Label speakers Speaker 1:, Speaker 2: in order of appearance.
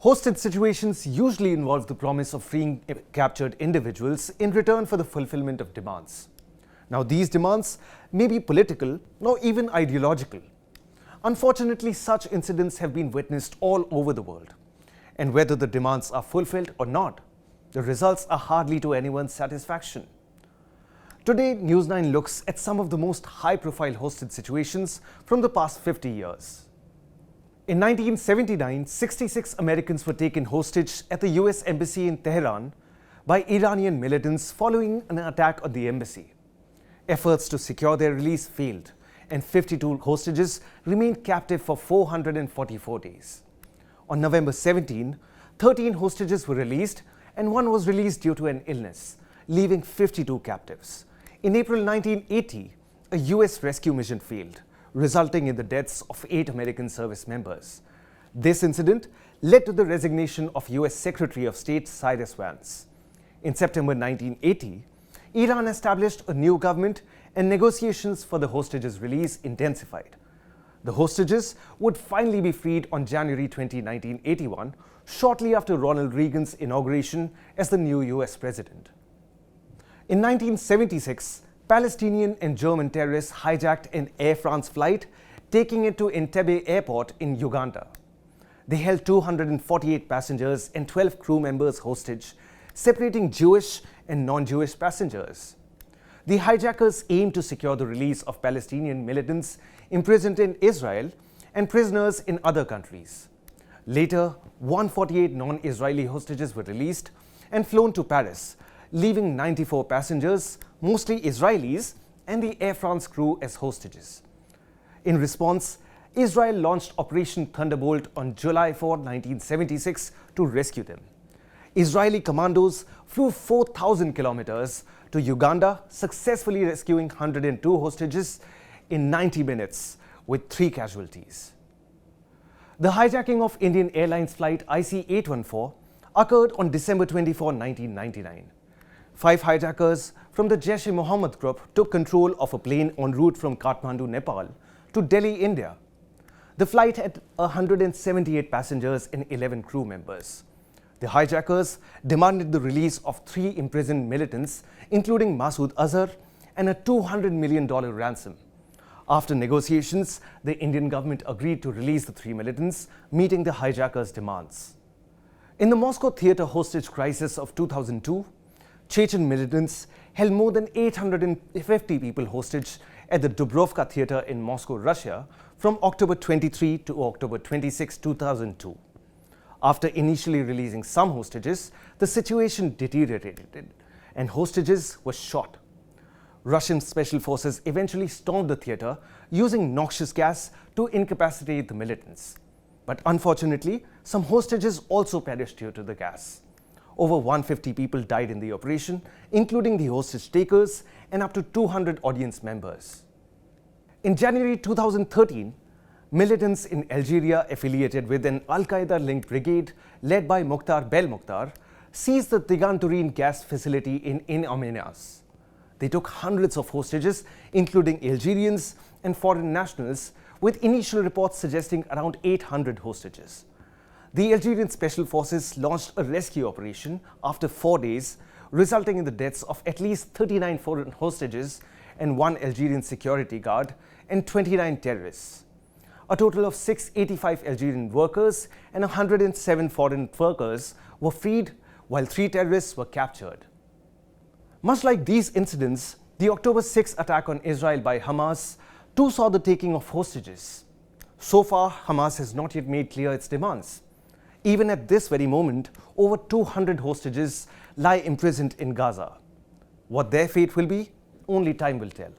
Speaker 1: Hostage situations usually involve the promise of freeing captured individuals in return for the fulfillment of demands. Now, these demands may be political or even ideological. Unfortunately, such incidents have been witnessed all over the world. And whether the demands are fulfilled or not, the results are hardly to anyone's satisfaction. Today, News9 looks at some of the most high-profile hostage situations from the past 50 years. In 1979, 66 Americans were taken hostage at the US Embassy in Tehran by Iranian militants following an attack on the embassy. Efforts to secure their release failed, and 52 hostages remained captive for 444 days. On November 17, 13 hostages were released, and one was released due to an illness, leaving 52 captives. In April 1980, a US rescue mission failed, resulting in the deaths of 8 American service members. This incident led to the resignation of US Secretary of State Cyrus Vance. In September 1980, Iran established a new government and negotiations for the hostages' release intensified. The hostages would finally be freed on January 20, 1981, shortly after Ronald Reagan's inauguration as the new US president. In 1976, Palestinian and German terrorists hijacked an Air France flight, taking it to Entebbe airport in Uganda. They held 248 passengers and 12 crew members hostage, separating Jewish and non-Jewish passengers. The hijackers aimed to secure the release of Palestinian militants imprisoned in Israel and prisoners in other countries. Later, 148 non-Israeli hostages were released and flown to Paris, leaving 94 passengers, mostly Israelis, and the Air France crew as hostages. In response, Israel launched Operation Thunderbolt on July 4, 1976 to rescue them. Israeli commandos flew 4,000 kilometers to Uganda, successfully rescuing 102 hostages in 90 minutes, with 3 casualties. The hijacking of Indian Airlines flight IC-814 occurred on December 24, 1999. 5 hijackers from the Jaish-e-Mohammed group took control of a plane en route from Kathmandu, Nepal to Delhi, India. The flight had 178 passengers and 11 crew members. The hijackers demanded the release of 3 imprisoned militants, including Masood Azhar, and a $200 million ransom. After negotiations, the Indian government agreed to release the 3 militants, meeting the hijackers' demands. In the Moscow theater hostage crisis of 2002, Chechen militants held more than 850 people hostage at the Dubrovka Theater in Moscow, Russia, from October 23 to October 26, 2002. After initially releasing some hostages, the situation deteriorated, and hostages were shot. Russian special forces eventually stormed the theater using noxious gas to incapacitate the militants. But unfortunately, some hostages also perished due to the gas. Over 150 people died in the operation, including the hostage takers and up to 200 audience members. In January 2013, militants in Algeria affiliated with an Al-Qaeda-linked brigade led by Mukhtar Belmokhtar seized the Tiganturin gas facility in Amenas. They took hundreds of hostages, including Algerians and foreign nationals, with initial reports suggesting around 800 hostages. The Algerian Special Forces launched a rescue operation after 4 days, resulting in the deaths of at least 39 foreign hostages and 1 Algerian security guard and 29 terrorists. A total of 685 Algerian workers and 107 foreign workers were freed, while 3 terrorists were captured. Much like these incidents, the October 6 attack on Israel by Hamas too saw the taking of hostages. So far, Hamas has not yet made clear its demands. Even at this very moment, over 200 hostages lie imprisoned in Gaza. What their fate will be, only time will tell.